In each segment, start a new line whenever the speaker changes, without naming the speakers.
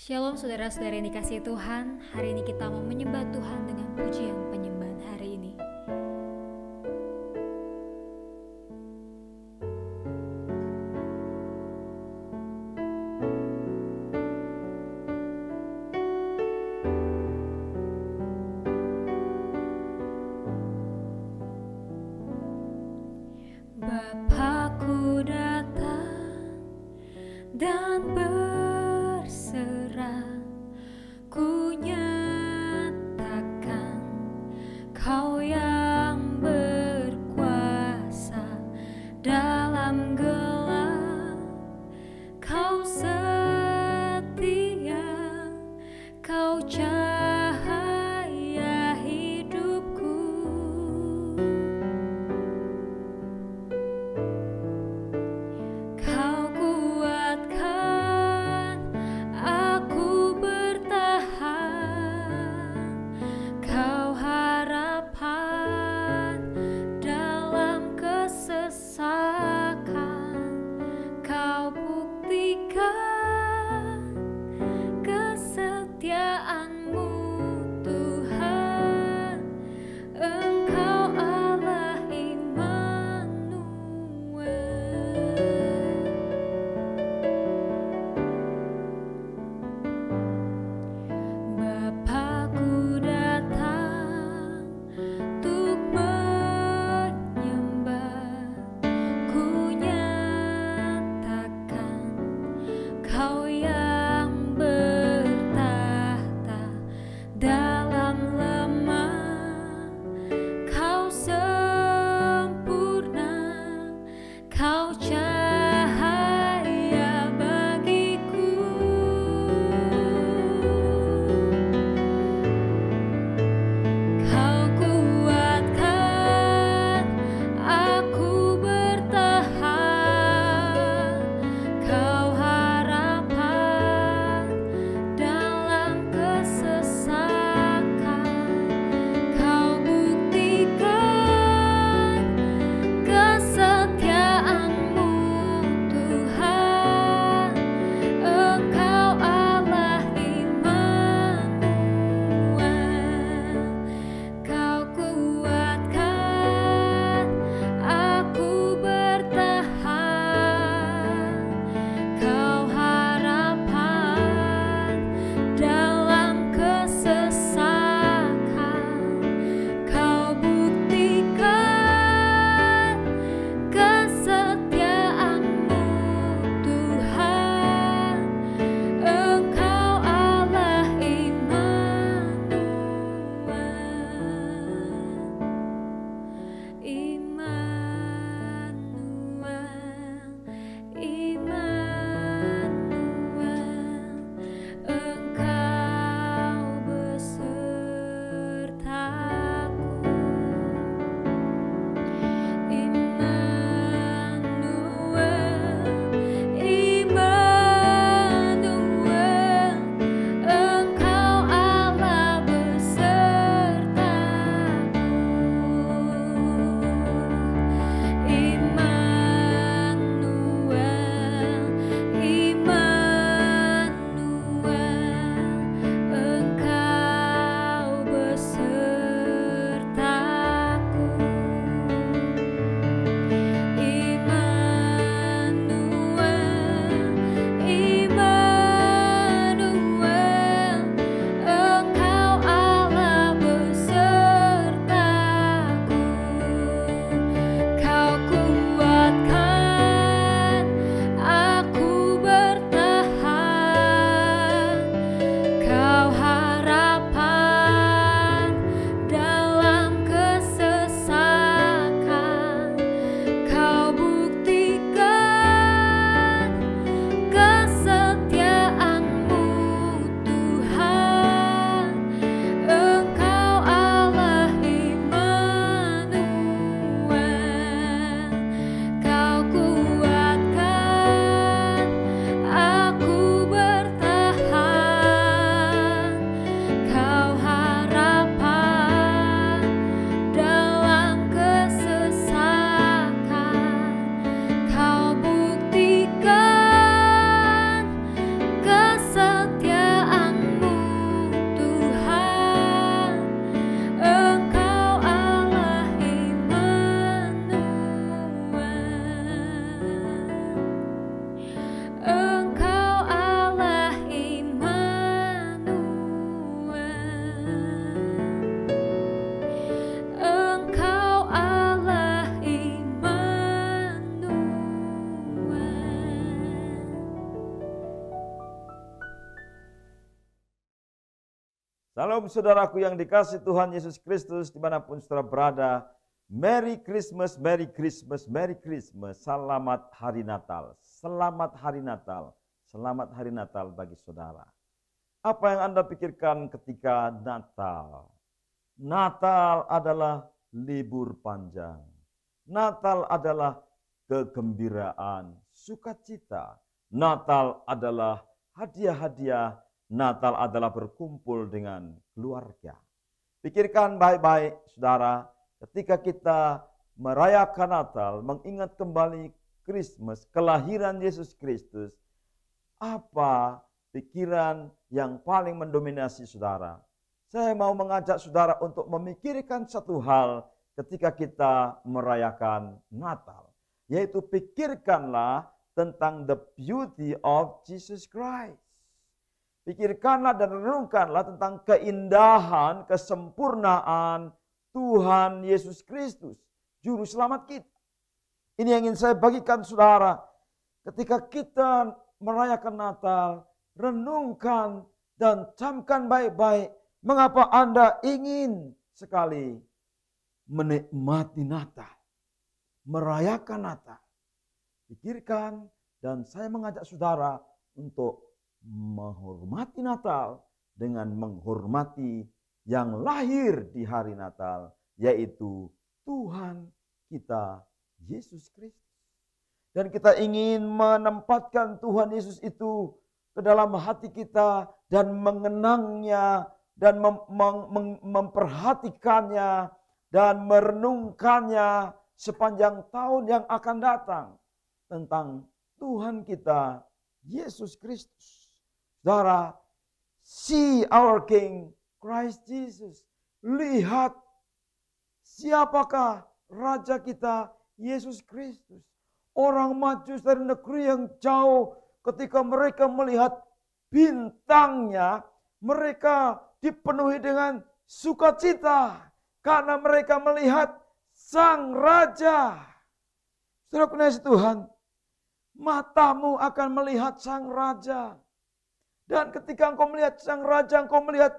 Shalom saudara-saudara yang dikasihi Tuhan. Hari ini kita mau menyembah Tuhan dengan pujian penyembahan hari ini. Bapakku datang dan berserah, ku nyatakan Kau yang berkuasa dalam gelap, Kau setia, Kau cahaya hidupku. Kau kuatkan aku bertahan, Kau harapan dalam kesesakan, Kau buktikan kesetiaan-Mu Tuhan, Engkau Allah Immanuel. Bapakku datang untuk menyembah, ku nyatakan Kau yang bertahta dalam lemah, Kau sempurna, Kau cahaya bagiku. Kau kuatkan aku bertahan, Kau harapan dalam kesesakan, Kau buktikan kesetiaan-Mu
Salam saudaraku yang dikasihi Tuhan Yesus Kristus dimanapun saudara berada. Merry Christmas, Merry Christmas, Merry Christmas. Selamat Hari Natal, selamat Hari Natal, selamat Hari Natal bagi saudara. Apa yang Anda pikirkan ketika Natal? Natal adalah libur panjang. Natal adalah kegembiraan, sukacita. Natal adalah hadiah-hadiah. Natal adalah berkumpul dengan keluarga. Pikirkan baik-baik, saudara, ketika kita merayakan Natal, mengingat kembali Christmas, kelahiran Yesus Kristus, apa pikiran yang paling mendominasi saudara? Saya mau mengajak saudara untuk memikirkan satu hal ketika kita merayakan Natal, yaitu pikirkanlah tentang the beauty of Jesus Christ. Pikirkanlah dan renungkanlah tentang keindahan, kesempurnaan Tuhan Yesus Kristus, Juru Selamat kita. Ini yang ingin saya bagikan saudara. Ketika kita merayakan Natal, renungkan dan camkan baik-baik mengapa Anda ingin sekali menikmati Natal, merayakan Natal. Pikirkan dan saya mengajak saudara untuk menghormati Natal dengan menghormati yang lahir di hari Natal, yaitu Tuhan kita Yesus Kristus. Dan kita ingin menempatkan Tuhan Yesus itu ke dalam hati kita dan mengenangnya dan memperhatikannya dan merenungkannya sepanjang tahun yang akan datang tentang Tuhan kita Yesus Kristus. Saudara, see our King Christ Jesus. Lihat siapakah Raja kita Yesus Kristus. Orang Majus dari negeri yang jauh ketika mereka melihat bintangnya, mereka dipenuhi dengan sukacita karena mereka melihat Sang Raja. Saudara penasihat Tuhan, matamu akan melihat Sang Raja. Dan ketika engkau melihat Sang Raja, engkau melihat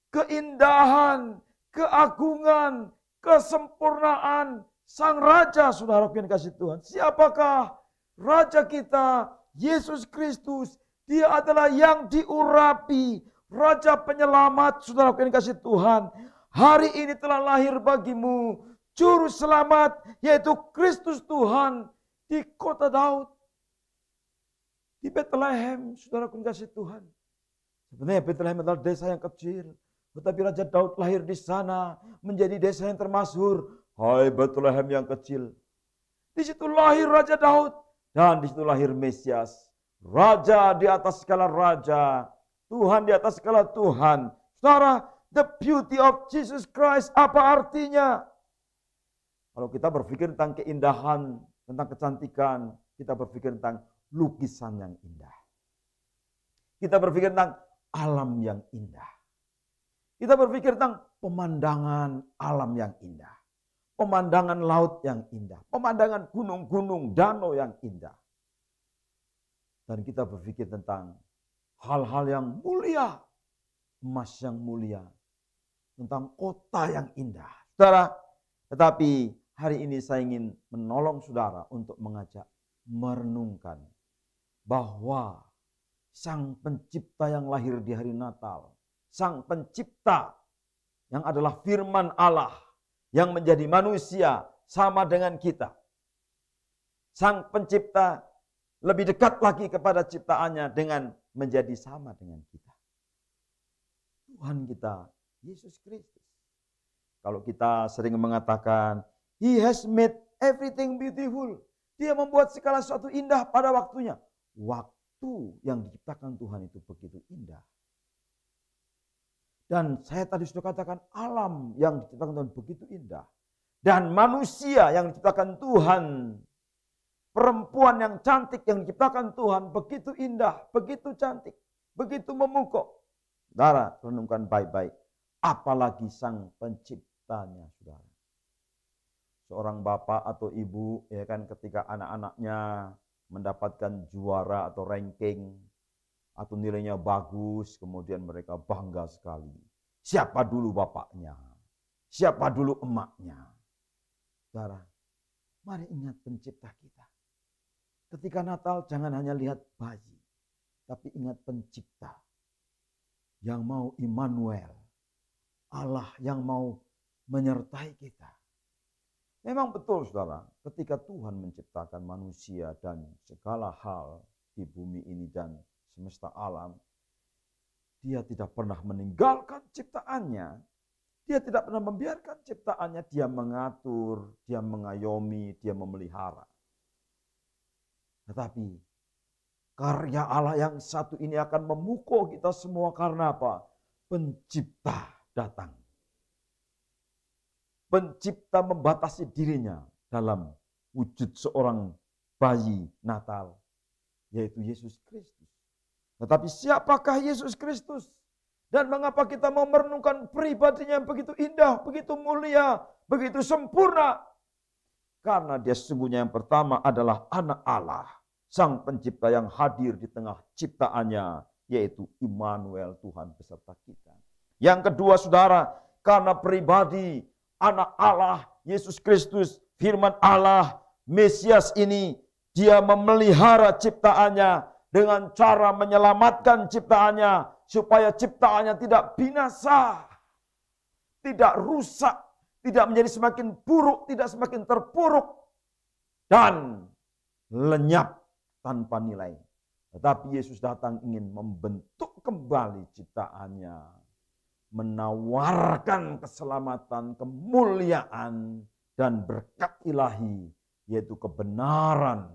keindahan, keagungan, kesempurnaan Sang Raja, saudara yang dikasihi Tuhan. Siapakah Raja kita, Yesus Kristus? Dia adalah yang diurapi, Raja Penyelamat, saudara yang dikasihi Tuhan. Hari ini telah lahir bagimu Juru Selamat, yaitu Kristus Tuhan di kota Daud. Di Bethlehem, saudara kasih Tuhan. Sebenarnya Bethlehem adalah desa yang kecil. Tetapi Raja Daud lahir di sana. Menjadi desa yang termasyhur. Hai Bethlehem yang kecil. Di situ lahir Raja Daud. Dan di situ lahir Mesias. Raja di atas segala raja. Tuhan di atas segala Tuhan. Saudara, the beauty of Jesus Christ. Apa artinya? Kalau kita berpikir tentang keindahan, tentang kecantikan. Kita berpikir tentang lukisan yang indah. Kita berpikir tentang alam yang indah. Kita berpikir tentang pemandangan alam yang indah. Pemandangan laut yang indah. Pemandangan gunung-gunung, danau yang indah. Dan kita berpikir tentang hal-hal yang mulia. Emas yang mulia. Tentang kota yang indah. Saudara, tetapi hari ini saya ingin menolong saudara untuk mengajak merenungkan bahwa Sang Pencipta yang lahir di hari Natal, Sang Pencipta yang adalah firman Allah yang menjadi manusia sama dengan kita. Sang Pencipta lebih dekat lagi kepada ciptaannya dengan menjadi sama dengan kita. Tuhan kita, Yesus Kristus. Kalau kita sering mengatakan, He has made everything beautiful. Dia membuat segala sesuatu indah pada waktunya. Waktu yang diciptakan Tuhan itu begitu indah. Dan saya tadi sudah katakan alam yang diciptakan Tuhan begitu indah. Dan manusia yang diciptakan Tuhan, perempuan yang cantik yang diciptakan Tuhan begitu indah, begitu cantik, begitu memukau. Saudara, renungkan baik-baik. Apalagi Sang Penciptanya, saudara. Seorang bapak atau ibu, ya kan, ketika anak-anaknya mendapatkan juara atau ranking, atau nilainya bagus, kemudian mereka bangga sekali. siapa dulu bapaknya, siapa dulu emaknya. Saudara, mari ingat pencipta kita. Ketika Natal jangan hanya lihat bayi, tapi ingat pencipta yang mau Immanuel, Allah yang mau menyertai kita. Memang betul saudara, ketika Tuhan menciptakan manusia dan segala hal di bumi ini dan semesta alam, Dia tidak pernah meninggalkan ciptaannya. Dia tidak pernah membiarkan ciptaannya, Dia mengatur, Dia mengayomi, Dia memelihara. Tetapi karya Allah yang satu ini akan memukul kita semua karena apa? Pencipta datang. Pencipta membatasi dirinya dalam wujud seorang bayi Natal, yaitu Yesus Kristus. Tetapi siapakah Yesus Kristus? Dan mengapa kita mau merenungkan pribadinya yang begitu indah, begitu mulia, begitu sempurna? Karena dia sesungguhnya yang pertama adalah anak Allah, sang pencipta yang hadir di tengah ciptaannya, yaitu Immanuel, Tuhan beserta kita. Yang kedua saudara, karena pribadi anak Allah, Yesus Kristus, firman Allah, Mesias ini, dia memelihara ciptaannya dengan cara menyelamatkan ciptaannya, supaya ciptaannya tidak binasa, tidak rusak, tidak menjadi semakin buruk, tidak semakin terpuruk, dan lenyap tanpa nilai. Tetapi Yesus datang ingin membentuk kembali ciptaannya, menawarkan keselamatan, kemuliaan, dan berkat ilahi, yaitu kebenaran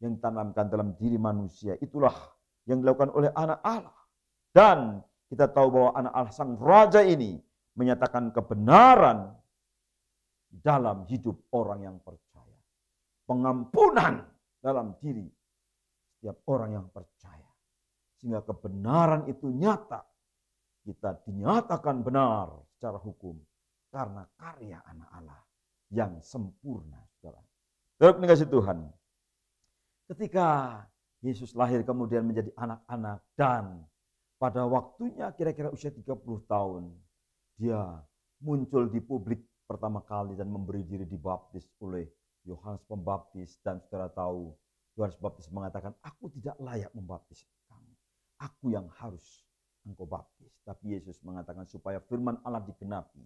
yang ditanamkan dalam diri manusia. Itulah yang dilakukan oleh anak Allah. Dan kita tahu bahwa anak Allah sang raja ini menyatakan kebenaran dalam hidup orang yang percaya. Pengampunan dalam diri setiap orang yang percaya. Sehingga kebenaran itu nyata. Kita dinyatakan benar secara hukum karena karya anak Allah yang sempurna. Saudara dikasihi Tuhan. Ketika Yesus lahir kemudian menjadi anak-anak dan pada waktunya kira-kira usia 30 tahun, dia muncul di publik pertama kali dan memberi diri dibaptis oleh Yohanes Pembaptis. Dan saudara tahu, Yohanes Pembaptis mengatakan, aku tidak layak membaptis kamu. Aku yang harus engkau baptis. Tapi Yesus mengatakan supaya firman Allah digenapi.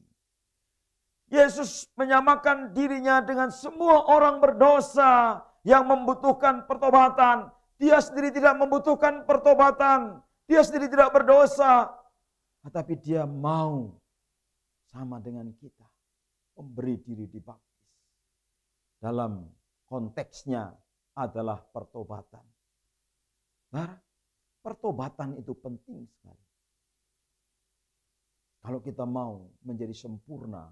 Yesus menyamakan dirinya dengan semua orang berdosa yang membutuhkan pertobatan. Dia sendiri tidak membutuhkan pertobatan. Dia sendiri tidak berdosa. Tetapi dia mau sama dengan kita. Memberi diri dibaptis. Dalam konteksnya adalah pertobatan. Nah, pertobatan itu penting sekali. Kalau kita mau menjadi sempurna,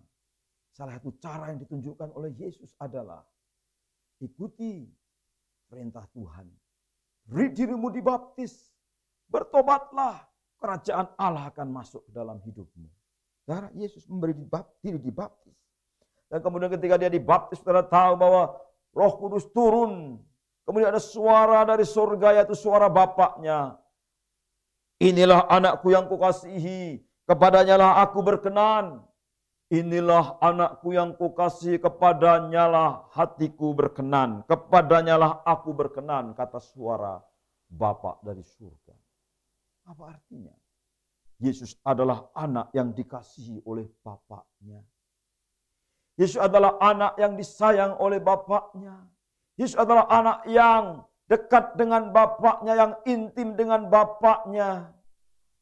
salah satu cara yang ditunjukkan oleh Yesus adalah ikuti perintah Tuhan. Beri dirimu dibaptis, bertobatlah, kerajaan Allah akan masuk ke dalam hidupmu. Karena Yesus memberi diri dibaptis. Dan kemudian ketika dia dibaptis, saudara tahu bahwa Roh Kudus turun. Kemudian ada suara dari surga, yaitu suara Bapaknya. Inilah anakku yang kukasihi, kepadanya lah aku berkenan. Inilah anakku yang kukasihi, kepadanya lah hatiku berkenan. Kepadanya lah aku berkenan, kata suara Bapa dari surga. Apa artinya? Yesus adalah anak yang dikasihi oleh Bapaknya. Yesus adalah anak yang disayang oleh Bapaknya. Yesus adalah anak yang dekat dengan Bapaknya, yang intim dengan Bapaknya.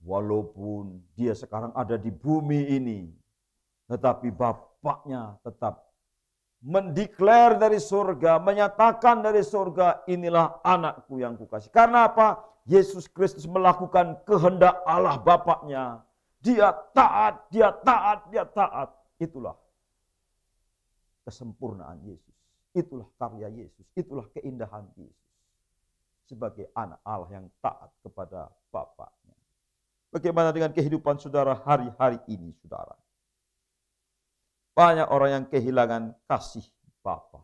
Walaupun dia sekarang ada di bumi ini, tetapi Bapaknya tetap mendeklar dari surga, menyatakan dari surga, inilah anakku yang kukasihi. Karena apa? Yesus Kristus melakukan kehendak Allah Bapaknya. Dia taat, dia taat, dia taat. Itulah kesempurnaan Yesus. Itulah karya Yesus. Itulah keindahan Yesus. Sebagai anak Allah yang taat kepada Bapaknya. Bagaimana dengan kehidupan saudara hari-hari ini, saudara? Banyak orang yang kehilangan kasih Bapa.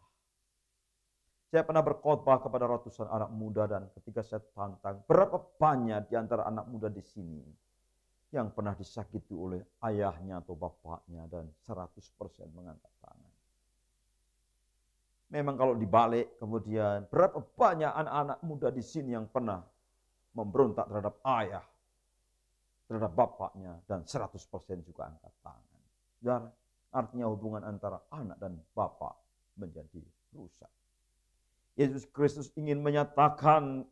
Saya pernah berkhotbah kepada ratusan anak muda dan ketika saya tantang, berapa banyak di antara anak muda di sini yang pernah disakiti oleh ayahnya atau bapaknya dan 100% mengangkat tangan. Memang kalau dibalik kemudian berapa banyak anak-anak muda di sini yang pernah memberontak terhadap ayah, terhadap bapaknya dan 100% juga angkat tangan. Dan artinya hubungan antara anak dan bapak menjadi rusak. Yesus Kristus ingin menyatakan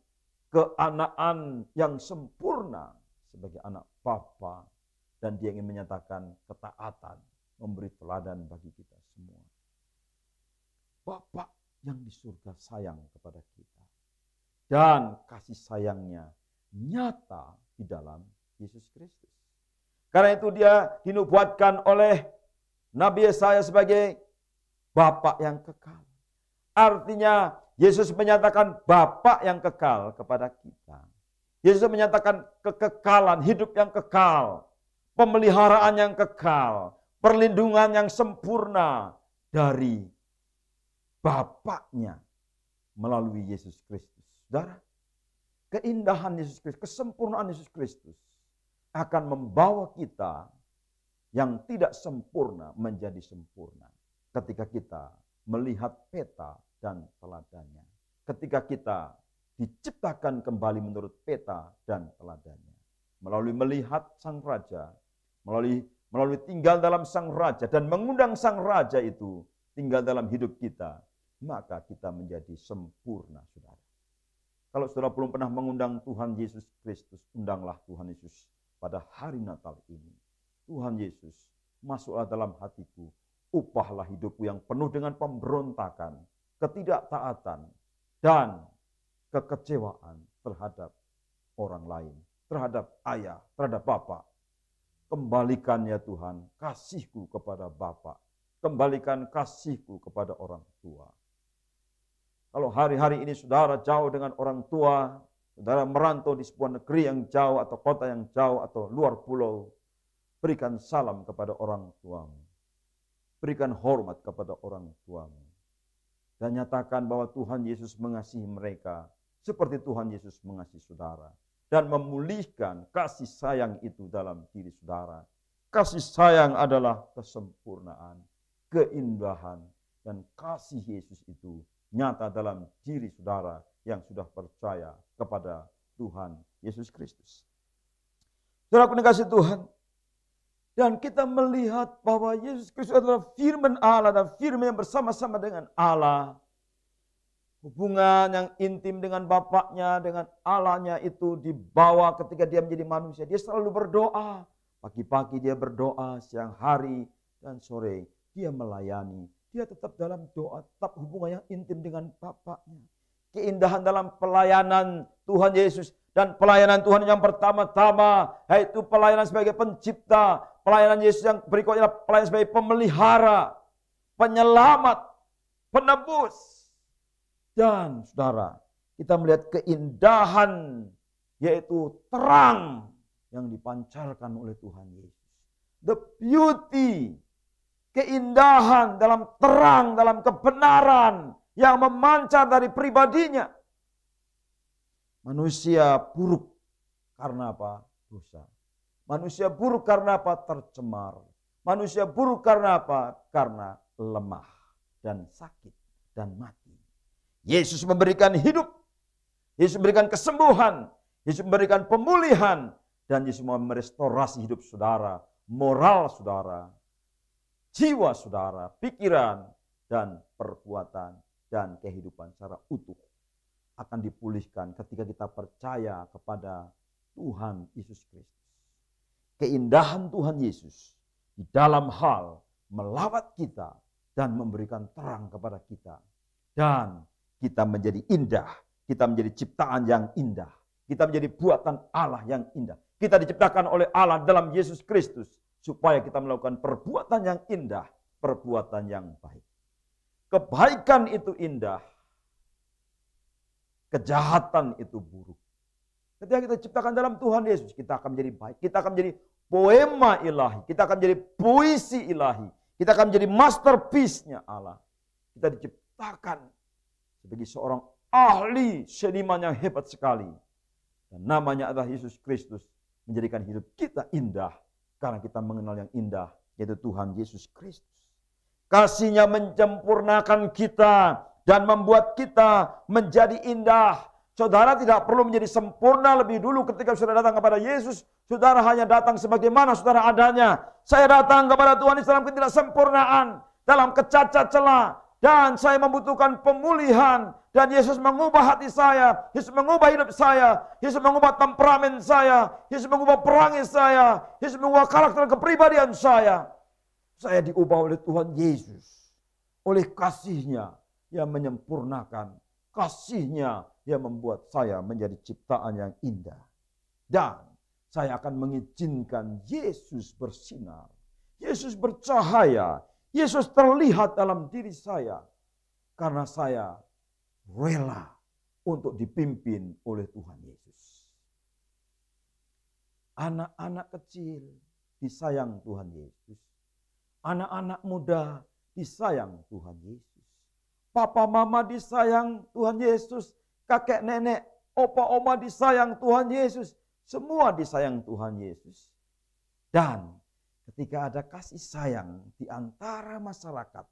keanakan yang sempurna sebagai anak Bapa, dan dia ingin menyatakan ketaatan, memberi teladan bagi kita semua. Bapa yang di surga sayang kepada kita, dan kasih sayangnya nyata di dalam Yesus Kristus. Karena itu dia dinubuatkan oleh Nabi Yesaya sebagai Bapa yang kekal. Artinya Yesus menyatakan Bapa yang kekal kepada kita. Yesus menyatakan kekekalan, hidup yang kekal, pemeliharaan yang kekal, perlindungan yang sempurna dari Bapaknya melalui Yesus Kristus. Saudara, keindahan Yesus Kristus, kesempurnaan Yesus Kristus akan membawa kita yang tidak sempurna menjadi sempurna. Ketika kita melihat peta dan teladannya. Ketika kita diciptakan kembali menurut peta dan teladannya. Melalui melihat sang raja, melalui tinggal dalam sang raja dan mengundang sang raja itu tinggal dalam hidup kita, maka kita menjadi sempurna, saudara. Kalau saudara belum pernah mengundang Tuhan Yesus Kristus, undanglah Tuhan Yesus pada hari Natal ini. Tuhan Yesus, masuklah dalam hatiku, ubahlah hidupku yang penuh dengan pemberontakan, ketidaktaatan, dan kekecewaan terhadap orang lain, terhadap ayah, terhadap bapak. Kembalikan ya Tuhan kasihku kepada bapak, kembalikan kasihku kepada orang tua. Kalau hari-hari ini saudara jauh dengan orang tua, saudara merantau di sebuah negeri yang jauh atau kota yang jauh atau luar pulau, berikan salam kepada orang tuamu. Berikan hormat kepada orang tuamu. Dan nyatakan bahwa Tuhan Yesus mengasihi mereka seperti Tuhan Yesus mengasihi saudara. Dan memulihkan kasih sayang itu dalam diri saudara. Kasih sayang adalah kesempurnaan, keindahan, dan kasih Yesus itu nyata dalam diri saudara yang sudah percaya kepada Tuhan Yesus Kristus. Saudara dikasihi Tuhan, dan kita melihat bahwa Yesus Kristus adalah firman Allah dan firman yang bersama-sama dengan Allah. Hubungan yang intim dengan Bapaknya, dengan Allahnya itu dibawa ketika dia menjadi manusia. Dia selalu berdoa. Pagi-pagi dia berdoa, siang hari dan sore dia melayani. Dia tetap dalam doa, tetap hubungan yang intim dengan Bapaknya. Keindahan dalam pelayanan Tuhan Yesus dan pelayanan Tuhan yang pertama-tama, yaitu pelayanan sebagai pencipta. Pelayanan Yesus yang berikutnya adalah pelayanan sebagai pemelihara, penyelamat, penebus. Dan saudara, kita melihat keindahan, yaitu terang yang dipancarkan oleh Tuhan Yesus. The beauty, keindahan dalam terang, dalam kebenaran yang memancar dari pribadinya. Manusia buruk karena apa? Dosa. Manusia buruk karena apa? Tercemar. Manusia buruk karena apa? Karena lemah dan sakit dan mati. Yesus memberikan hidup. Yesus memberikan kesembuhan. Yesus memberikan pemulihan. Dan Yesus mau merestorasi hidup saudara, moral saudara, jiwa saudara, pikiran, dan perbuatan, dan kehidupan secara utuh. Akan dipulihkan ketika kita percaya kepada Tuhan Yesus Kristus. Keindahan Tuhan Yesus di dalam hal melawat kita dan memberikan terang kepada kita. Dan kita menjadi indah, kita menjadi ciptaan yang indah, kita menjadi buatan Allah yang indah. Kita diciptakan oleh Allah dalam Yesus Kristus supaya kita melakukan perbuatan yang indah, perbuatan yang baik. Kebaikan itu indah, kejahatan itu buruk. Ketika kita diciptakan dalam Tuhan Yesus, kita akan menjadi baik, kita akan menjadi poema ilahi, kita akan menjadi puisi ilahi, kita akan menjadi masterpiece-nya Allah. Kita diciptakan sebagai seorang ahli seniman yang hebat sekali. Dan namanya adalah Yesus Kristus menjadikan hidup kita indah karena kita mengenal yang indah, yaitu Tuhan Yesus Kristus. Kasih-Nya menyempurnakan kita dan membuat kita menjadi indah. Saudara tidak perlu menjadi sempurna lebih dulu ketika saudara datang kepada Yesus. Saudara hanya datang sebagaimana saudara adanya. Saya datang kepada Tuhan dalam ketidaksempurnaan, dalam kecacat celah, dan saya membutuhkan pemulihan. Dan Yesus mengubah hati saya, Yesus mengubah hidup saya, Yesus mengubah temperamen saya, Yesus mengubah perangai saya, Yesus mengubah karakter kepribadian saya. Saya diubah oleh Tuhan Yesus, oleh kasih-Nya yang menyempurnakan, kasih-Nya yang membuat saya menjadi ciptaan yang indah. Dan saya akan mengizinkan Yesus bersinar, Yesus bercahaya, Yesus terlihat dalam diri saya. Karena saya rela untuk dipimpin oleh Tuhan Yesus. Anak-anak kecil disayang Tuhan Yesus. Anak-anak muda disayang Tuhan Yesus. Papa mama disayang Tuhan Yesus. Kakek nenek, opa oma disayang Tuhan Yesus. Semua disayang Tuhan Yesus. Dan ketika ada kasih sayang di antara masyarakat,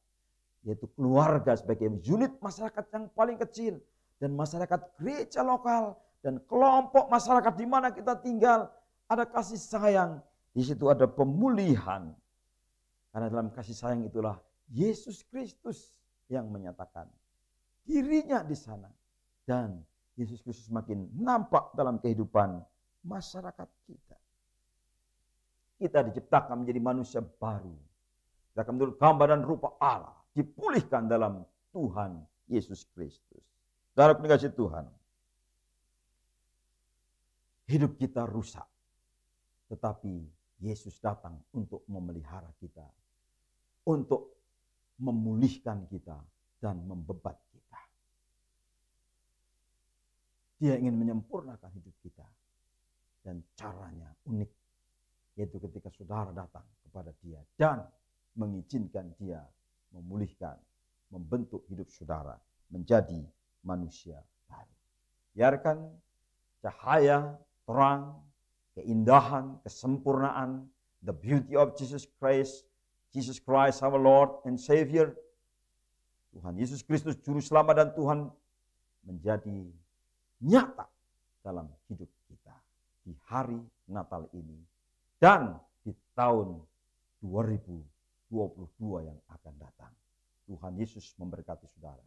yaitu keluarga sebagai unit masyarakat yang paling kecil, dan masyarakat gereja lokal, dan kelompok masyarakat di mana kita tinggal, ada kasih sayang. Di situ ada pemulihan. Karena dalam kasih sayang itulah Yesus Kristus yang menyatakan diri-Nya di sana. Dan Yesus Kristus makin nampak dalam kehidupan masyarakat kita. Kita diciptakan menjadi manusia baru. Kita akan menurut gambar dan rupa Allah. Dipulihkan dalam Tuhan Yesus Kristus. Saudara dikasihi Tuhan. Hidup kita rusak. Tetapi Yesus datang untuk memelihara kita. Untuk memulihkan kita dan membebat kita. Dia ingin menyempurnakan hidup kita. Dan caranya unik. Yaitu ketika saudara datang kepada Dia dan mengizinkan Dia memulihkan, membentuk hidup saudara menjadi manusia baru. Biarkan cahaya, terang, keindahan, kesempurnaan, the beauty of Jesus Christ our Lord and Savior, Tuhan Yesus Kristus Juru Selamat dan Tuhan, menjadi nyata dalam hidup kita di hari Natal ini dan di tahun 2022 yang akan datang. Tuhan Yesus memberkati saudara.